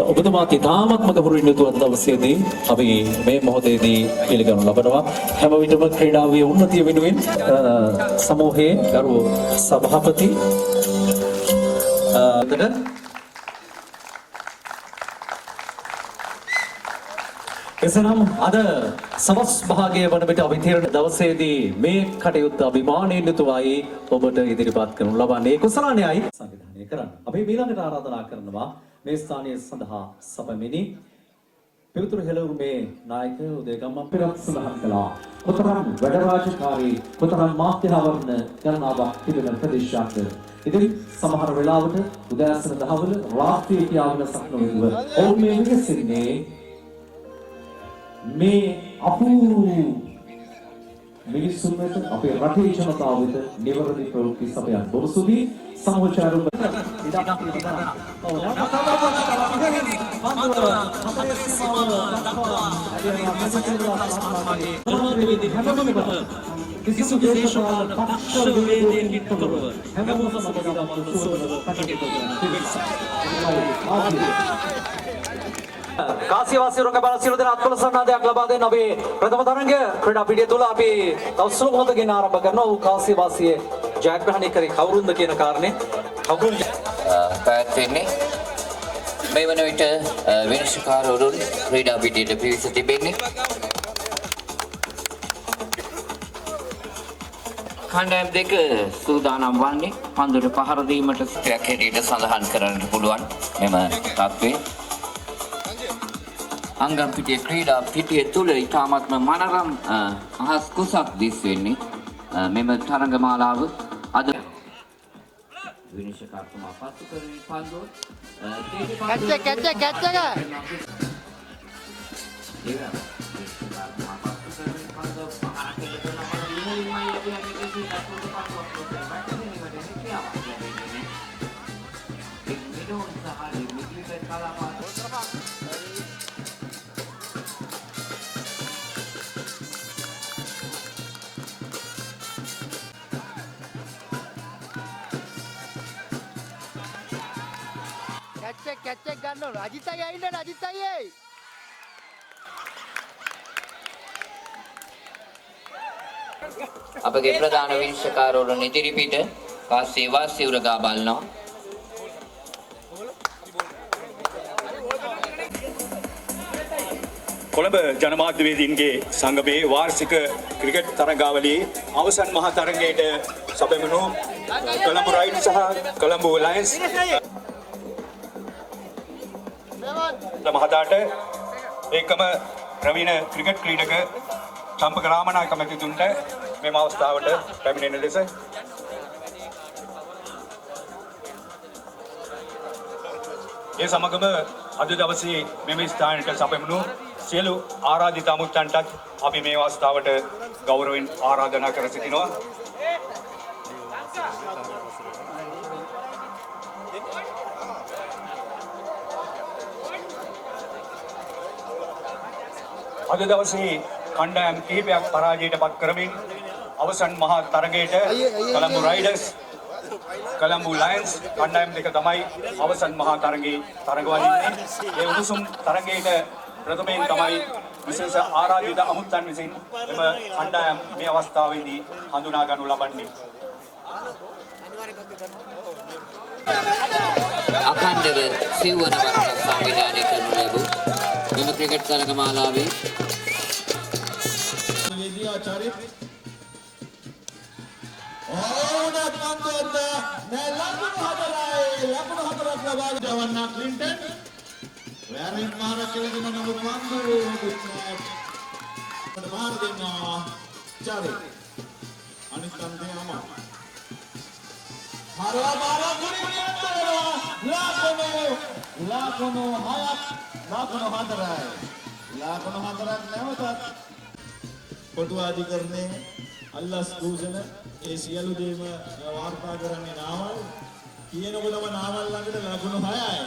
ඔබතුමාගේ තාමත්ම ගෞරවයෙන් යුතුව අද දවසේදී අපි මේ මොහොතේදී පිළිගනු ලබනවා හැම විටම ක්‍රීඩාවේ උන්නතිය වෙනුවෙන් සමූහයේ ගරු සභාපති එසනම් අද සවස් භාගයේ වන විට අපි තීරණ දවසේදී මේ කටයුත්ත අභිමානයෙන් යුතුවයි ඔබට ඉදිරිපත් කරනු ලබන්නේ කුසලානයයි සංවිධානය කරන්න. අපි ඊළඟට ආරාධනා කරනවා මේ ස්ථානයේ සඳහා සපමිනි පිවිතුරු හෙළවුරුමේ නායක උදේගම්ම පෙරත් සඳහන් කළා. කොතරම් වැඩ රාජකාරී කොතරම් මාධ්‍යාවරණ ගණනාවක් තිබෙන ප්‍රදේශයක්. ඉතින් සමහර වෙලාවට උදෑසන දහවල රාත්‍රියේ කියවන සක්නොවිව ඔවුන් මේ විගසින්නේ මේ අපූර්ව මිනිසුන් වෙත අපේ රටේ ජනතාව වෙත නිවැරදි ප්‍රවෘත්ති සපයන බොහෝසුදී සමෝචාරුම කිසිසු දේශපාලන පක්ෂ විවේදයෙන් යුක්තව හැමෝම සමග කාසියවාසී රංගබල සියලු දෙනා අත්පොළ සන්නාදයක් ලබා දෙන්න අපි ප්‍රථම තරඟ ක්‍රීඩා පිටිය තුල අපි තවසු මොහොතකින් ආරම්භ කරනවා. ਉਹ කාසියවාසියේ ජයග්‍රහණය කරේ කවුරුන්ද කියන කාරණේ කවුරුන් පැවැත්වෙන්නේ මේ වන විට විනිශ්චයකාරවරුන් ක්‍රීඩා පිටියට පිවිස තිබෙන්නේ. කණ්ඩායම් දෙක සූදානම් වන්නේ පන්දුට පහර දීමට ස්ත්‍රියක් හැටියට සඳහන් කරන්නට පුළුවන් මෙම තත්ත්වය. අංගම් පිටිය ක්‍රීඩා පිටිය තුල ඉතාමත්ම මනරම් අහස් කුසක් දිස් වෙන්නේ මෙම තරඟමාලාව අද විනිශ්චයකාරතුමා පසු කරන පන්දුව කැච් එක ගන්න ඕන. අජිත් අයියා ඉන්නනේ අජිත් අයියේ. අපගේ ප්‍රධාන විනිශ්චයකාරවරුන් ඉදිරිපිට කාසියවාසී උරගා බලනවා. කොළඹ ජනමාධ්‍යවේදීන්ගේ සංගමයේ වාර්ෂික ක්‍රිකට් තරගාවලියේ අවසන් මහා තරගයට සැපෙමුණු කොළඹ රයිඩ්ස් සහ කොළඹ ලයන්ස් මහතාට ඒකම ප්‍රවීණ ක්‍රිකට් ක්‍රීඩක චම්පක රාමනායක මැතිතුන්ට මෙම අවස්ථාවට පැමිණෙන ලෙස ඒ සමගම අද දවසේ මෙම ස්ථානයට සැපෙමුණු සියලු ආරාධිත අමුත්තන්ටත් අපි මේ අවස්ථාවට ගෞරවයෙන් ආරාධනා කර සිටිනවා. අද දවසේ කණ්ඩායම් කිහිපයක් පරාජයට පත් කරමින් අවසන් මහා තරගයට කොළඹ රයිඩර්ස් කොළඹ ලයන්ස් කණ්ඩායම් දෙක තමයි අවසන් මහා තරගයේ තරගවන්නේ. ඒ උණුසුම් තරගයට ප්‍රථමයෙන් තමයි විශේෂ ආරාධිත අමුත්තන් විසින් එම කණ්ඩායම් මේ අවස්ථාවේදී හඳුනා ගනු ලබන්නේ. අඛණ්ඩව සිව්වන වරක් සංවිධානය කරනු ලැබූ මෙම ක්‍රිකට් තරගමාලාවේ ආචාර්ය ඕනත් මන්දොත් ලකුණු හතරක් ලබා ගන්න ක්ලින්ටන් වැරින් මාර කෙලෙන නම පන්දු දුක්නාත් මාර දෙන්නා ආචාර්ය අනිත් අන්තේ අම හරවා කුරියට ලකුණු හතරක් නැවතත් කොටු අධිකරණයේ අල්ලාස් භූෂණ ඒ සියලු දේම වාර්තා කරන්නේ නාමල් කියනකොටම නාමල් ළඟට ලකුණු 6යි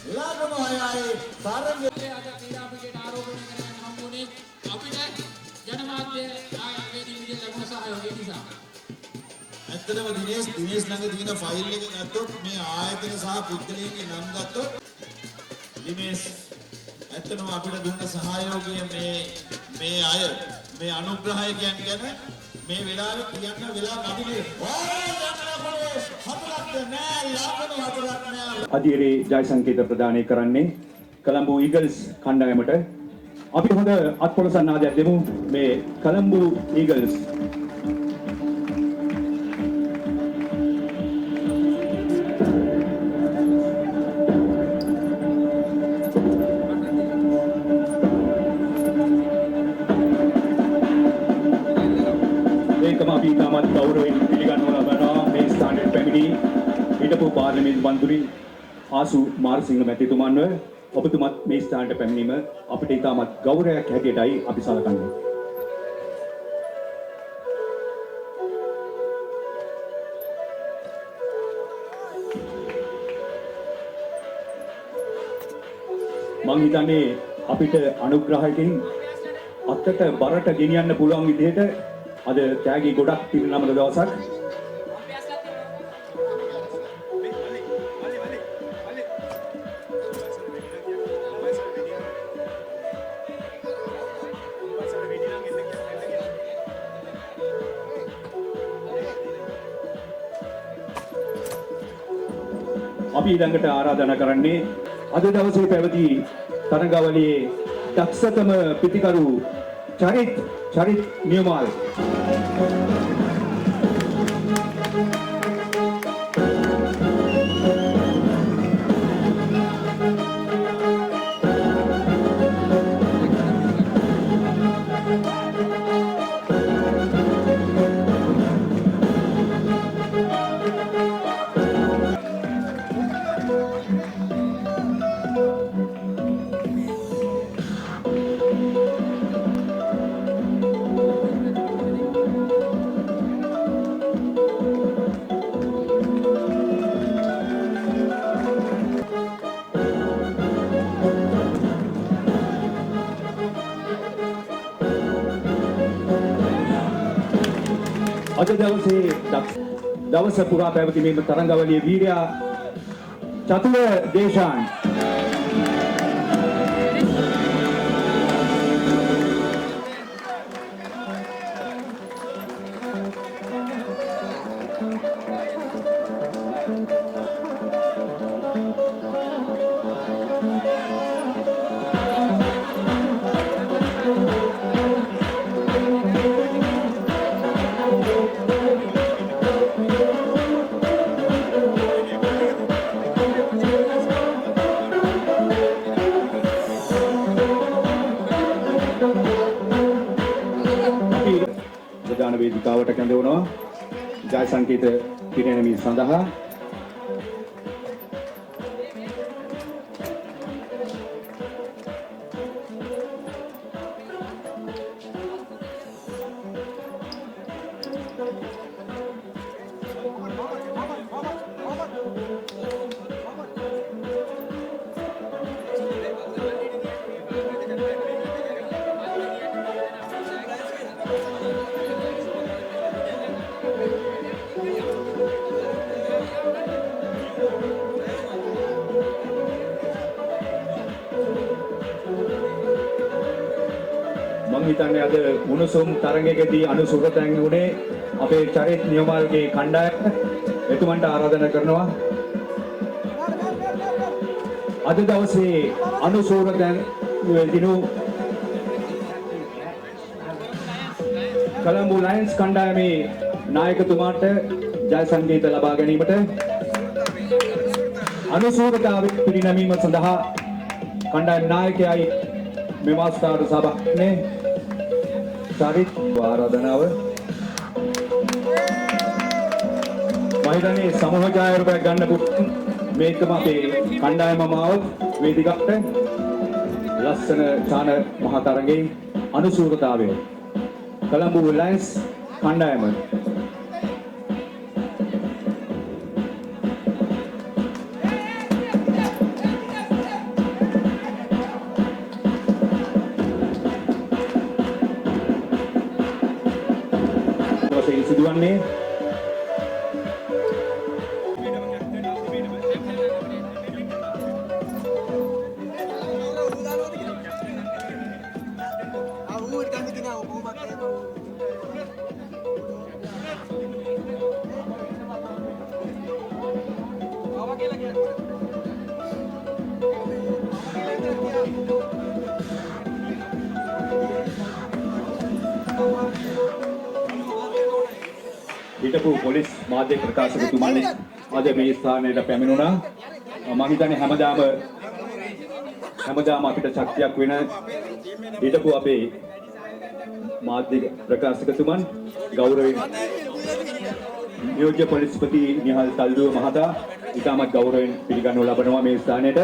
ලබන අයයි තරගය අද ක්‍රීඩාපිටියට ආරෝපණය කරන්න හම්බුනේ අපිට ජනමාධ්‍ය ආයතනයේ විදිහට ලැබුණ සහයෝගය නිසා. ඇත්තටම දිනේෂ් ළඟ තියෙන ෆයිල් එක ගත්තොත් මේ ආයතන සහ පුද්ගලයන්ගේ නම් ගත්තොත් දිනේෂ් ඇත්තටම අපිට දුන්න සහයෝගය මේ අය මේ අනුග්‍රහයකයන් ගැන මේ වෙලාවේ කියන්න වෙලා නැතිනේ. අධීරේ ජය සංකේත ප්‍රදානය කරන්නේ කොළඹ ඊගල්ස් කණ්ඩායමට. අපි හොඳ අත්පොළ සන්නාදයක් දෙමු මේ කොළඹ ඊගල්ස්. ඒකම අපි තාමත් ගෞරවයෙන් පිළිගන්නවා ලබනවා මේ ස්ථානයේ පැමිණි හිටපු පාර්ලිමේන්තු මන්ත්‍රී ආසු මාරසිංහ මැතිතුමන්ව ඔබතුමත් මේ ස්ථානයට පැමිණීම අපිට ඉතාමත් ගෞරවයක් හැටියටයි අපි සලකන්නේ. මං හිතන්නේ අපිට අනුග්‍රහයකින් අත්තට බරට ගෙනියන්න පුළුවන් විදිහට අද තෑගි ගොඩක් පිරිනමන දවසක්. අපි ඊළඟට ආරාධනා කරන්නේ අද දවසේ පැවති තරගාවලියේ දක්ෂතම පිතිකරු චරිත් නියමාල්. අද දවසේ දවස පුරා පැවති මේ තරඟාවලියේ වීරයා චතුර දේශාන් ප්‍රධාන වේදිකාවට කැඳවනවා ජය සංකේත පිරිනැමීම සඳහා. මම හිතන්නේ අද උණුසුම් තරඟයකදී අනුසුරතැන් උනේ අපේ චරිත් නියමාල්ගේ කණ්ඩායම. එතුමන්ට ආරාධනා කරනවා අද දවසේ අනුසුරතැන් දිනු කොළඹ ලයන්ස් කණ්ඩායමේ නායකතුමාට ජය සංකේත ලබා ගැනීමට අනුසුරතාවේ පිරිනැමීම සඳහා කණ්ඩායම් නායකයයි මෙම අවස්ථාවට සහභාගී වන්නේ චරිත් ආරාධනාව. මහිතන්නේ සමූහ ඡායාරූපයක් ගන්න පුළුවන් මේකම අපේ කණ්ඩායම මාවත් වේදිකාවට ලස්සන ඡාන මහා තරඟයේ අනුසූරතාවය කොළඹ ලයන්ස් කණ්ඩායම. සිදුවන්නේ. හිටපු පොලිස් මාධ්‍ය ප්‍රකාශකතුමනි අද මේ ස්ථානයට පැමිණුණා. මම හිතන්නේ හැමදාම අපිට ශක්තියක් වෙන හිටපු අපේ මාධ්‍ය ප්‍රකාශකතුමන් ගෞරවයෙන් නියෝජ්‍ය පොලිස්පති නිහල් තල්දුව මහතා ඉතාමත් ගෞරවයෙන් පිළිගනු ලබනවා මේ ස්ථානයට.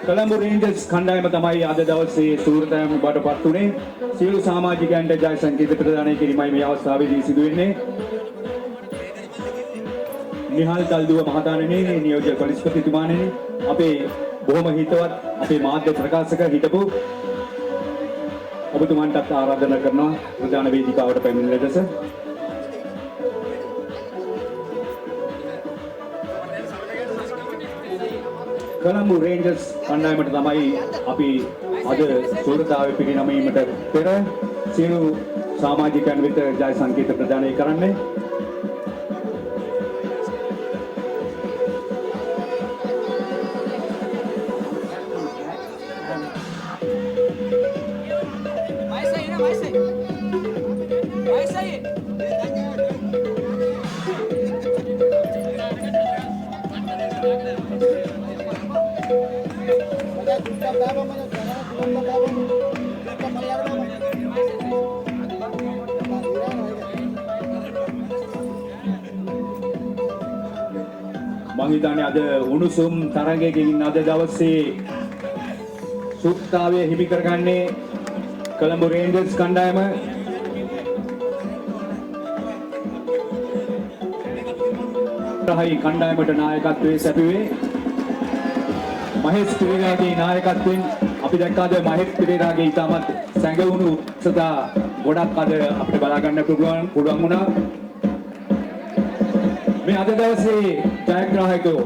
කොළඹ රේන්ජර්ස් කණ්ඩායම තමයි අද දවසේ සූරතෑම බඩපත් උනේ. සියලු සමාජිකයන්ට ජය සංකේත ප්‍රදානය කිරීමයි මේ අවස්ථාවේදී සිදු වෙන්නේ. නිහල් තල්දුව මහතාණෙනි, නියෝජ්‍ය පොලිස්පතිතුමාණෙනි, අපේ බොහොම හිතවත් අපේ මාධ්‍ය ප්‍රකාශක හිටපු ඔබතුමන්ටත් ආරාධනා කරනවා ප්‍රධාන වේදිකාවට පැමිණෙන ලෙස. කොළඹ රේන්ජර්ස් කණ්ඩායමට තමයි අපි අද සූරතාවේ පිරිනැමීමට පෙර සියලු සමාජිකයන් වෙත ජය සංකේත ප්‍රදානය කරන්නේ. මං හිතන්නේ අද උණුසුම් තරගයකින් අද දවසේ සුක්තාවය හිමි කරගන්නේ කොළඹ රේන්ජර්ස් කණ්ඩායම. රහයි කණ්ඩායමට නායකත්වයේ සැපුවේ මහේෂ් පෙරේරාගේ නායකත්වයෙන් අපි දැක්කා අද මහේෂ් පෙරේරාගේ ඉතාමත් සැඟවුණු උත්සාහ ගොඩක් අද අපිට බලා ගන්න පුළුවන් වුණා. මේ අද දවසේ ජයග්‍රාහකයෝ